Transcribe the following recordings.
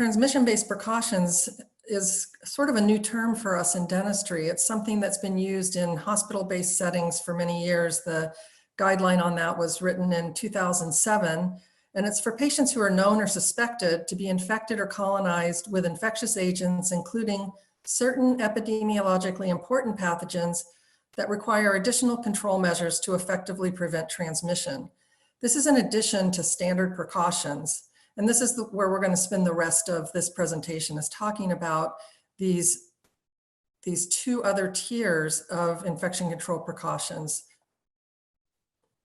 Transmission-based precautions is sort of a new term for us in dentistry. It's something that's been used in hospital-based settings for many years. The guideline on that was written in 2007, and it's for patients who are known or suspected to be infected or colonized with infectious agents, including certain epidemiologically important pathogens that require additional control measures to effectively prevent transmission. This is in addition to standard precautions. And this is where we're going to spend the rest of this presentation, is talking about these two other tiers of infection control precautions.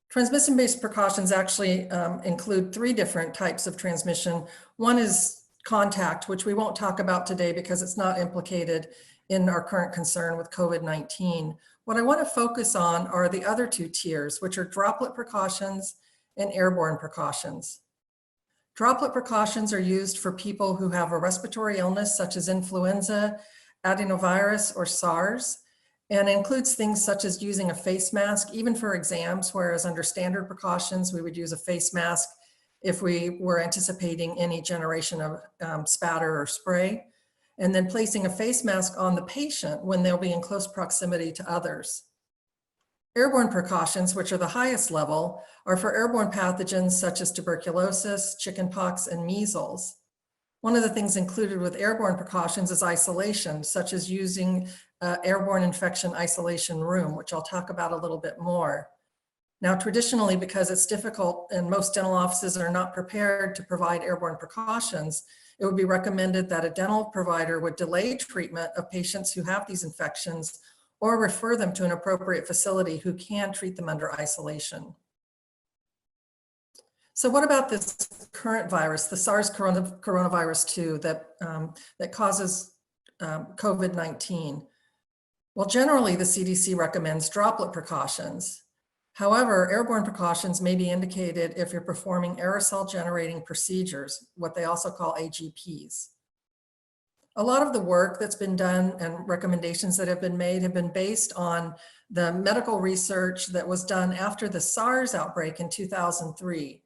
Transmission-based precautions actually include three different types of transmission. One is contact, which we won't talk about today because it's not implicated in our current concern with COVID-19. What I want to focus on are the other two tiers, which are droplet precautions and airborne precautions. Droplet precautions are used for people who have a respiratory illness such as influenza, adenovirus, or SARS, and includes things such as using a face mask, even for exams, whereas under standard precautions, we would use a face mask if we were anticipating any generation of spatter or spray, and then placing a face mask on the patient when they'll be in close proximity to others. Airborne precautions, which are the highest level, are for airborne pathogens such as tuberculosis, chickenpox, and measles. One of the things included with airborne precautions is isolation, such as using an airborne infection isolation room, which I'll talk about a little bit more. Now, traditionally, because it's difficult and most dental offices are not prepared to provide airborne precautions, it would be recommended that a dental provider would delay treatment of patients who have these infections or refer them to an appropriate facility who can treat them under isolation. So what about this current virus, the SARS coronavirus 2 that causes COVID-19? Well, generally the CDC recommends droplet precautions. However, airborne precautions may be indicated if you're performing aerosol generating procedures, what they also call AGPs. A lot of the work that's been done and recommendations that have been made have been based on the medical research that was done after the SARS outbreak in 2003.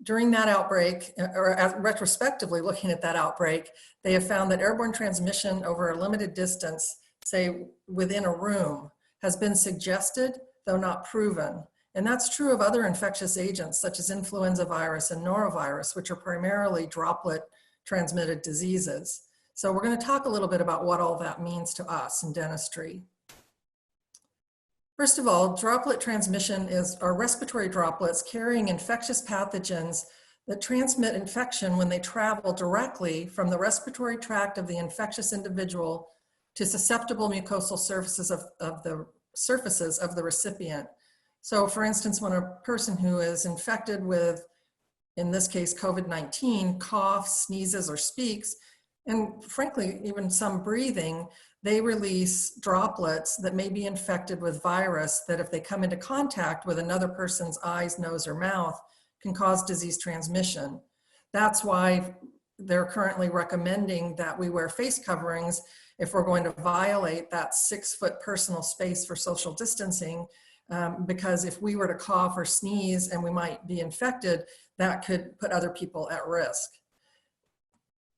During that outbreak, or retrospectively looking at that outbreak, they have found that airborne transmission over a limited distance, say within a room, has been suggested, though not proven. And that's true of other infectious agents such as influenza virus and norovirus, which are primarily droplet transmitted diseases. So we're going to talk a little bit about what all that means to us in dentistry. First of all, droplet transmission are respiratory droplets carrying infectious pathogens that transmit infection when they travel directly from the respiratory tract of the infectious individual to susceptible mucosal surfaces of the recipient. So for instance, when a person who is infected with, in this case, COVID-19, coughs, sneezes, or speaks, and frankly, even some breathing, they release droplets that may be infected with virus that if they come into contact with another person's eyes, nose, or mouth, can cause disease transmission. That's why they're currently recommending that we wear face coverings if we're going to violate that 6-foot personal space for social distancing, because if we were to cough or sneeze and we might be infected, that could put other people at risk.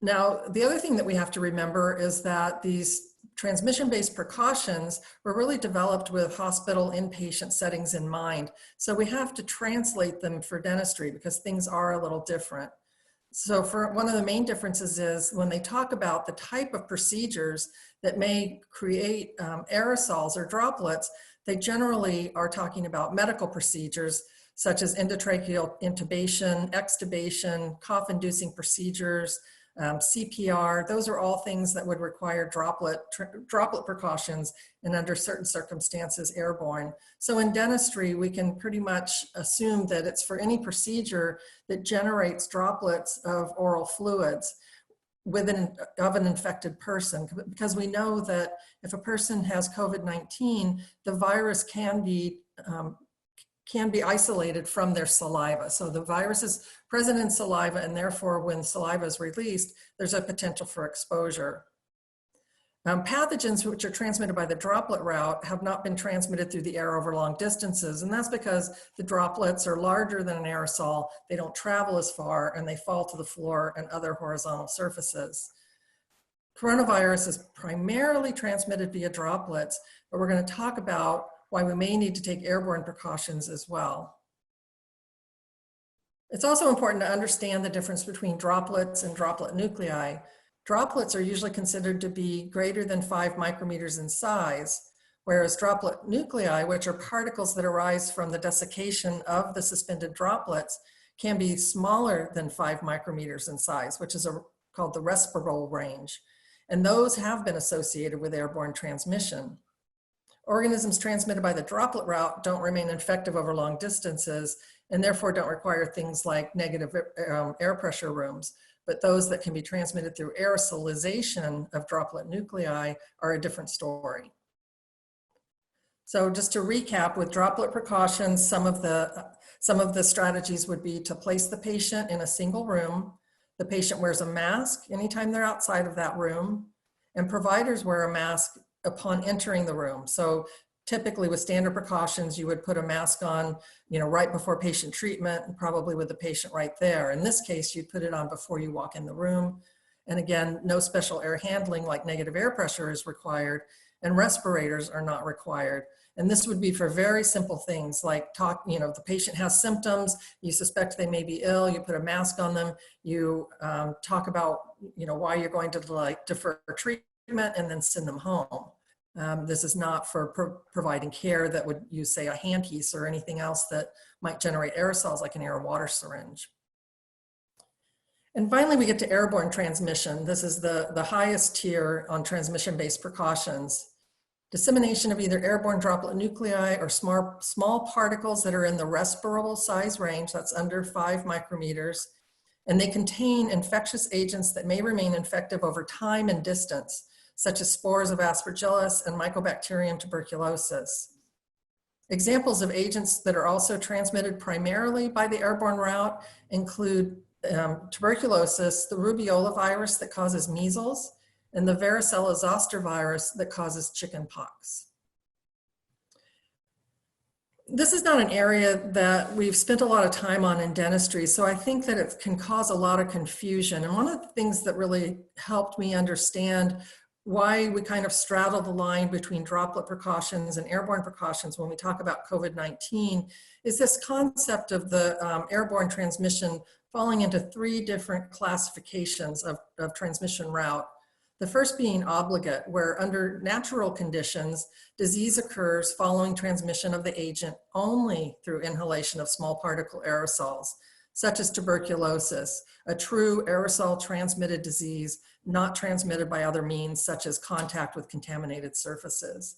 Now, the other thing that we have to remember is that these transmission-based precautions were really developed with hospital inpatient settings in mind. So we have to translate them for dentistry because things are a little different. So for one of the main differences is when they talk about the type of procedures that may create aerosols or droplets, they generally are talking about medical procedures such as endotracheal intubation, extubation, cough-inducing procedures, CPR. Those are all things that would require droplet precautions and under certain circumstances airborne. So in dentistry, we can pretty much assume that it's for any procedure that generates droplets of oral fluids of an infected person, because we know that if a person has COVID-19, the virus can be isolated from their saliva. So the virus is present in saliva, and therefore when saliva is released, there's a potential for exposure. Pathogens which are transmitted by the droplet route have not been transmitted through the air over long distances, and that's because the droplets are larger than an aerosol, they don't travel as far, and they fall to the floor and other horizontal surfaces. Coronavirus is primarily transmitted via droplets, but we're going to talk about why we may need to take airborne precautions as well. It's also important to understand the difference between droplets and droplet nuclei. Droplets are usually considered to be greater than 5 micrometers in size, whereas droplet nuclei, which are particles that arise from the desiccation of the suspended droplets, can be smaller than 5 micrometers in size, which is called the respirable range. And those have been associated with airborne transmission. Organisms transmitted by the droplet route don't remain infective over long distances and therefore don't require things like negative air pressure rooms. But those that can be transmitted through aerosolization of droplet nuclei are a different story. So just to recap, with droplet precautions, some of the strategies would be to place the patient in a single room. The patient wears a mask anytime they're outside of that room, and providers wear a mask upon entering the room. So typically with standard precautions, you would put a mask on, right before patient treatment, and probably with the patient right there. In this case, you'd put it on before you walk in the room. And again, no special air handling like negative air pressure is required, and respirators are not required. And this would be for very simple things like the patient has symptoms, you suspect they may be ill, you put a mask on them, you talk about, why you're going to defer treatment and then send them home. This is not for providing care that would use, say, a handpiece or anything else that might generate aerosols like an air and water syringe. And finally, we get to airborne transmission. This is the highest tier on transmission-based precautions. Dissemination of either airborne droplet nuclei or small particles that are in the respirable size range, that's under 5 micrometers, and they contain infectious agents that may remain infective over time and distance, such as spores of Aspergillus and Mycobacterium tuberculosis. Examples of agents that are also transmitted primarily by the airborne route include tuberculosis, the rubeola virus that causes measles, and the varicella zoster virus that causes chickenpox. This is not an area that we've spent a lot of time on in dentistry, so I think that it can cause a lot of confusion. And one of the things that really helped me understand why we kind of straddle the line between droplet precautions and airborne precautions when we talk about COVID-19 is this concept of the airborne transmission falling into 3 different classifications of transmission route. The first being obligate, where under natural conditions, disease occurs following transmission of the agent only through inhalation of small particle aerosols, such as tuberculosis, a true aerosol transmitted disease not transmitted by other means, such as contact with contaminated surfaces.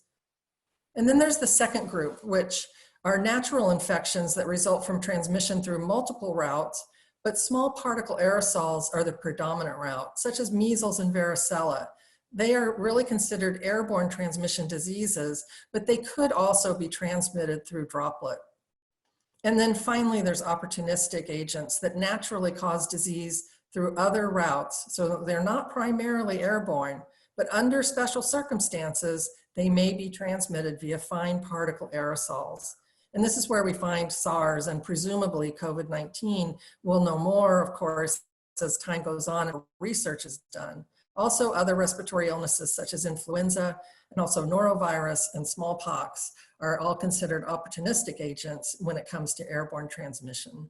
And then there's the second group, which are natural infections that result from transmission through multiple routes, but small particle aerosols are the predominant route, such as measles and varicella. They are really considered airborne transmission diseases, but they could also be transmitted through droplet. And then finally, there's opportunistic agents that naturally cause disease through other routes. So they're not primarily airborne, but under special circumstances, they may be transmitted via fine particle aerosols. And this is where we find SARS and presumably COVID-19. We'll know more, of course, as time goes on and research is done. Also, other respiratory illnesses such as influenza and also norovirus and smallpox are all considered opportunistic agents when it comes to airborne transmission.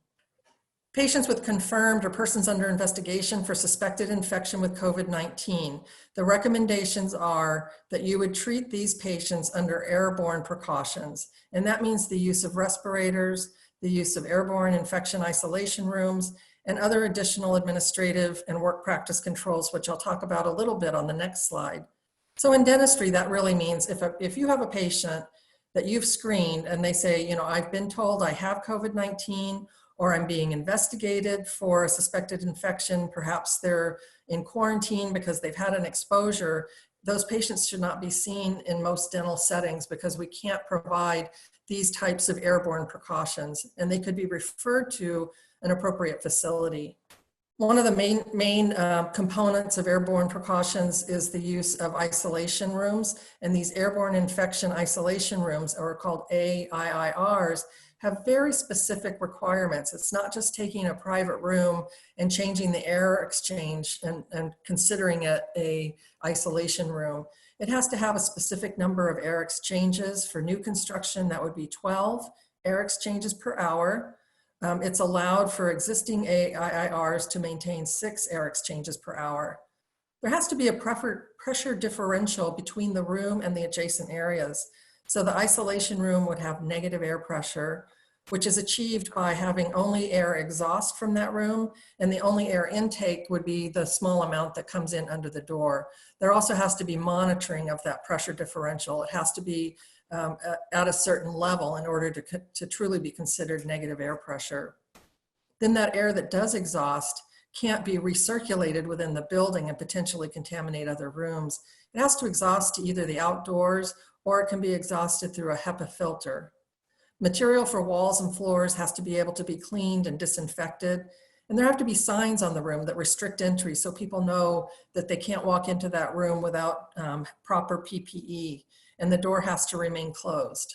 Patients with confirmed or persons under investigation for suspected infection with COVID-19, the recommendations are that you would treat these patients under airborne precautions. And that means the use of respirators, the use of airborne infection isolation rooms, and other additional administrative and work practice controls, which I'll talk about a little bit on the next slide. So in dentistry, that really means if you have a patient that you've screened and they say, I've been told I have COVID-19, or I'm being investigated for a suspected infection, perhaps they're in quarantine because they've had an exposure, those patients should not be seen in most dental settings because we can't provide these types of airborne precautions, and they could be referred to an appropriate facility. One of the main components of airborne precautions is the use of isolation rooms. And these airborne infection isolation rooms, or called AIIRs, have very specific requirements. It's not just taking a private room and changing the air exchange and considering it a isolation room. It has to have a specific number of air exchanges. For new construction, that would be 12 air exchanges per hour. It's allowed for existing AIIRs to maintain 6 air exchanges per hour. There has to be a pressure differential between the room and the adjacent areas. So the isolation room would have negative air pressure, which is achieved by having only air exhaust from that room, and the only air intake would be the small amount that comes in under the door. There also has to be monitoring of that pressure differential. It has to be at a certain level in order to truly be considered negative air pressure. Then that air that does exhaust can't be recirculated within the building and potentially contaminate other rooms. It has to exhaust to either the outdoors, or it can be exhausted through a HEPA filter. Material for walls and floors has to be able to be cleaned and disinfected. And there have to be signs on the room that restrict entry so people know that they can't walk into that room without proper PPE. And the door has to remain closed.